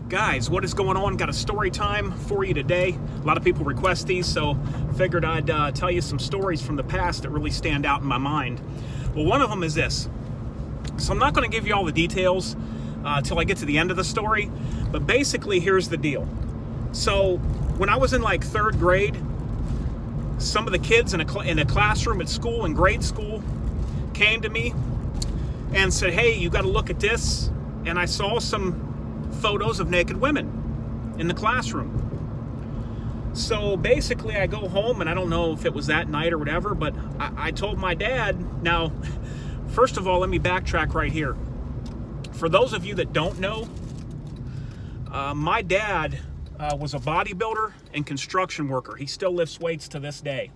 Guys, what is going on? Got a story time for you today. A lot of people request these, so figured I'd tell you some stories from the past that really stand out in my mind. Well, one of them is this. So I'm not going to give you all the details till I get to the end of the story, but basically here's the deal. So when I was in like 3rd grade, some of the kids in a classroom at school, in grade school, came to me and said, hey, you got to look at this. And I saw some photos of naked women in the classroom. So basically I go home, and I don't know if it was that night or whatever, but I told my dad. Now, first of all, let me backtrack right here. For those of you that don't know, my dad was a bodybuilder and construction worker. He still lifts weights to this day.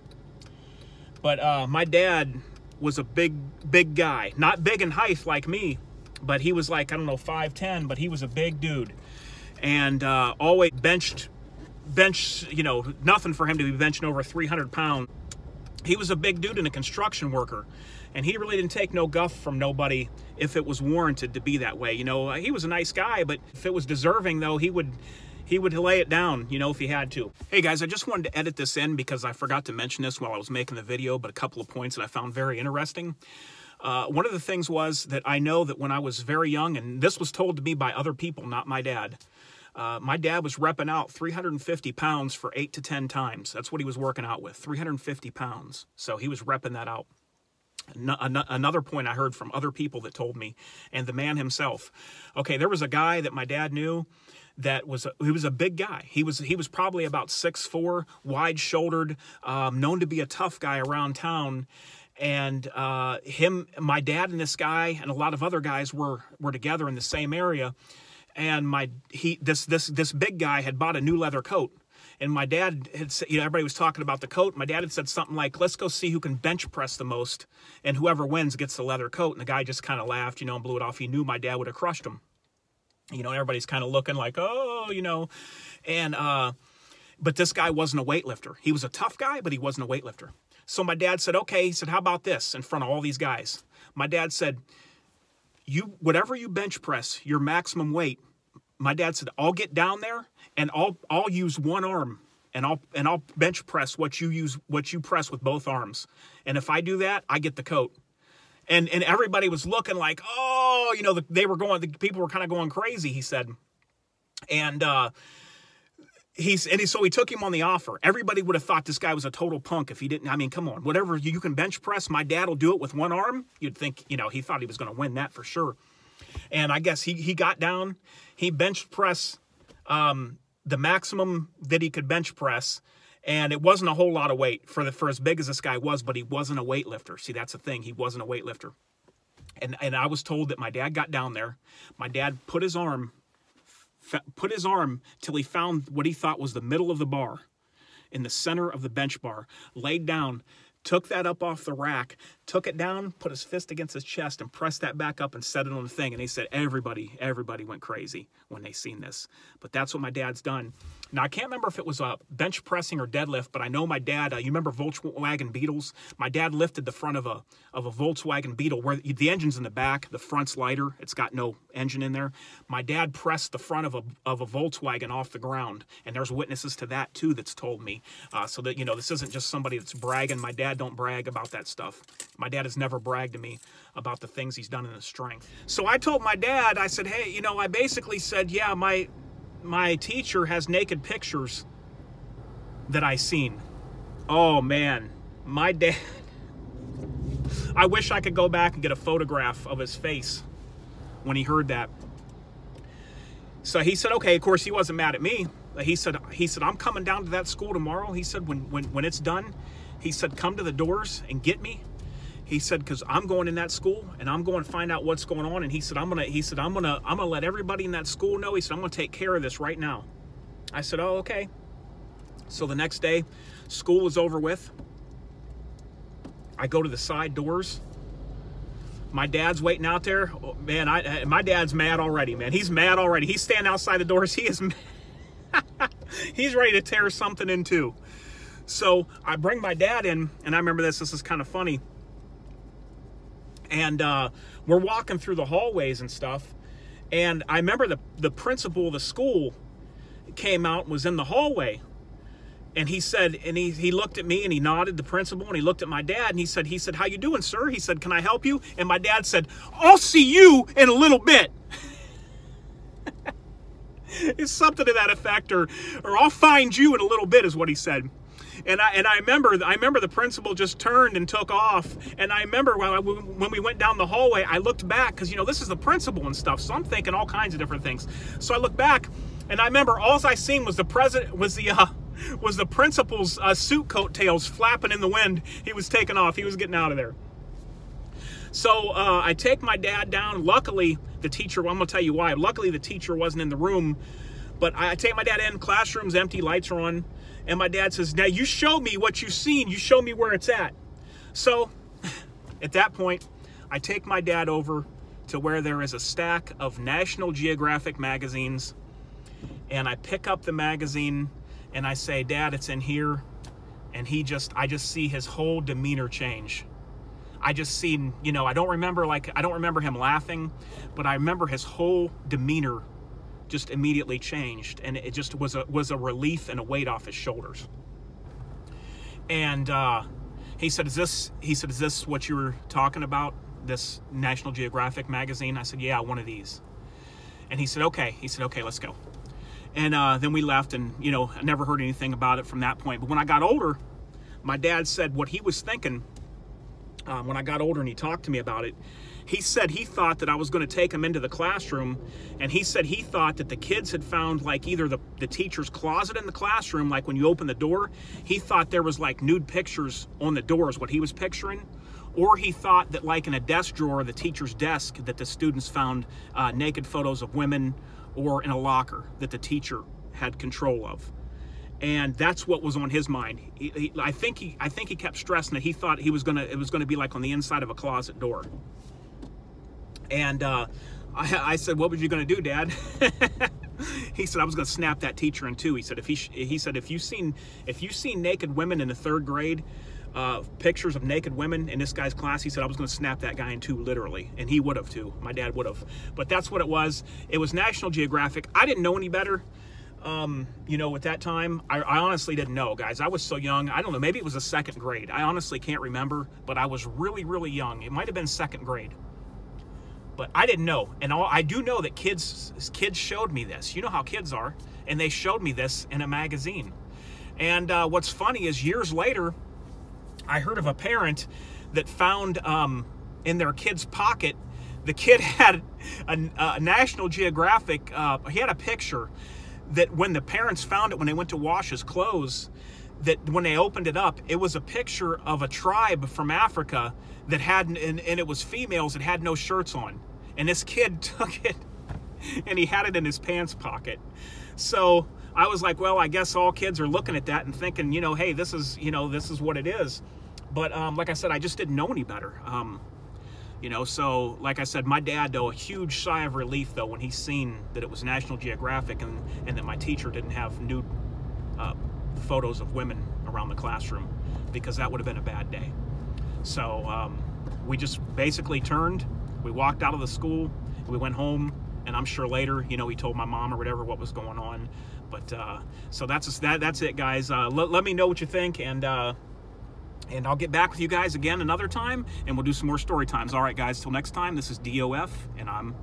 But my dad was a big guy. Not big in height like me, but he was like, I don't know, 5'10", but he was a big dude. And always bench, you know, nothing for him to be benching over 300 pounds. He was a big dude and a construction worker. And he really didn't take no guff from nobody if it was warranted to be that way. You know, he was a nice guy, but if it was deserving, though, he would lay it down, you know, if he had to. Hey guys, I just wanted to edit this in because I forgot to mention this while I was making the video, but a couple of points that I found very interesting. One of the things was that I know that when I was very young, and this was told to me by other people, not my dad was repping out 350 pounds for 8 to 10 times. That's what he was working out with, 350 pounds. So he was repping that out. Another point I heard from other people that told me, and the man himself. Okay, there was a guy that my dad knew that he was a big guy. He was probably about 6'4", wide-shouldered, known to be a tough guy around town. And my dad and this guy and a lot of other guys were together in the same area. And this big guy had bought a new leather coat. And my dad had said, you know, everybody was talking about the coat. My dad had said something like, let's go see who can bench press the most, and whoever wins gets the leather coat. And the guy just kind of laughed, you know, and blew it off. He knew my dad would have crushed him. You know, everybody's kind of looking like, oh, you know. And but this guy wasn't a weightlifter. He was a tough guy, but he wasn't a weightlifter. So my dad said, okay, he said, how about this in front of all these guys? My dad said, whatever you bench press, your maximum weight, my dad said, I'll get down there and I'll use one arm and I'll bench press what you press with both arms. And if I do that, I get the coat. And everybody was looking like, oh, you know, the people were kind of going crazy, he said. And so he took him on the offer. Everybody would have thought this guy was a total punk if he didn't. I mean, come on, whatever you can bench press, my dad will do it with one arm. You'd think, you know, he thought he was going to win that for sure. And I guess he got down, he bench pressed the maximum that he could bench press. And it wasn't a whole lot of weight for as big as this guy was, but he wasn't a weightlifter. See, that's the thing. He wasn't a weightlifter. And I was told that my dad got down there. My dad put his arm till he found what he thought was the middle of the bar, in the center of the bench bar, laid down, took that up off the rack, took it down, put his fist against his chest, and pressed that back up and set it on the thing. And he said everybody went crazy when they seen this. But that's what my dad's done. Now, I can't remember if it was a bench pressing or deadlift, but I know my dad, you remember Volkswagen Beetles? My dad lifted the front of a Volkswagen Beetle where the engine's in the back, the front's lighter, it's got no engine in there. My dad pressed the front of a Volkswagen off the ground, and there's witnesses to that too that's told me. So that, you know, this isn't just somebody that's bragging. My dad don't brag about that stuff. My dad has never bragged to me about the things he's done in his strength. So I told my dad, I said, hey, you know, I basically said, yeah, my teacher has naked pictures that I seen. Oh man, my dad, I wish I could go back and get a photograph of his face when he heard that. So he said, okay, of course he wasn't mad at me. He said, I'm coming down to that school tomorrow. He said, when it's done, he said, come to the doors and get me. He said, because I'm going in that school and I'm going to find out what's going on. And he said, I'm gonna let everybody in that school know. He said, I'm gonna take care of this right now. I said, oh, okay. So the next day, school was over with. I go to the side doors. My dad's waiting out there. Oh, man, my dad's mad already, man. He's mad already. He's standing outside the doors. He is mad. He's ready to tear something in two. So I bring my dad in, and I remember this is kind of funny. And we're walking through the hallways and stuff, And I remember the principal of the school came out and was in the hallway. And he said, and he looked at me and he nodded, the principal, and he looked at my dad and he said, "How you doing, sir?" He said, "Can I help you?" And my dad said, "I'll see you in a little bit." It's something to that effect, or "I'll find you in a little bit," is what he said. And I remember the principal just turned and took off. And I remember when we went down the hallway, I looked back because, you know, this is the principal and stuff, so I'm thinking all kinds of different things. So I looked back, and I remember all I seen was the principal's suit coattails flapping in the wind. He was taking off. He was getting out of there. So I take my dad down. Luckily, the teacher, well, I'm going to tell you why. Luckily, the teacher wasn't in the room. But I take my dad in. Classroom's empty. Lights are on. And my dad says, "Now you show me what you've seen. You show me where it's at." So at that point, I take my dad over to where there is a stack of National Geographic magazines. And I pick up the magazine and I say, "Dad, it's in here." And I just see his whole demeanor change. I just seen, you know, I don't remember him laughing, but I remember his whole demeanor just immediately changed, and it just was a relief and a weight off his shoulders. And he said, "Is this what you were talking about? This National Geographic magazine?" I said, "Yeah, one of these." And he said, "Okay." He said, "Okay, let's go." And then we left, and, you know, I never heard anything about it from that point. But when I got older, my dad said what he was thinking when I got older and he talked to me about it. He said he thought that I was going to take him into the classroom, and he said he thought that the kids had found, like, either the teacher's closet in the classroom, like when you open the door, he thought there was like nude pictures on the door is what he was picturing, or he thought that, like, in a desk drawer, the teacher's desk, that the students found naked photos of women, or in a locker that the teacher had control of. And that's what was on his mind. I think he kept stressing that he thought it was gonna be like on the inside of a closet door. And I said, "What were you gonna do, Dad?" He said, "I was gonna snap that teacher in two." He said, if you've seen naked women in the 3rd grade, pictures of naked women in this guy's class," he said, "I was gonna snap that guy in two, literally." And he would have too. My dad would have. But that's what it was. It was National Geographic. I didn't know any better. You know, at that time, I honestly didn't know, guys. I was so young. I don't know. Maybe it was the 2nd grade. I honestly can't remember, but I was really, really young. It might have been 2nd grade. But I didn't know. And I do know that kids showed me this. You know how kids are. And they showed me this in a magazine. And what's funny is years later, I heard of a parent that found in their kid's pocket, the kid had a National Geographic, he had a picture that when the parents found it, when they went to wash his clothes, that when they opened it up, it was a picture of a tribe from Africa that had, and it was females that had no shirts on. And this kid took it and he had it in his pants pocket. So I was like, well, I guess all kids are looking at that and thinking, you know, hey, this is what it is. But like I said, I just didn't know any better. You know, so like I said, my dad, though, a huge sigh of relief, though, when he seen that it was National Geographic and that my teacher didn't have nude photos of women around the classroom, because that would have been a bad day. So we just basically turned, we walked out of the school, we went home, and I'm sure later, you know, he told my mom or whatever what was going on. But so that's it, guys. Let me know what you think, and I'll get back with you guys again another time, and we'll do some more story times. All right, guys, till next time, this is DOF, and I'm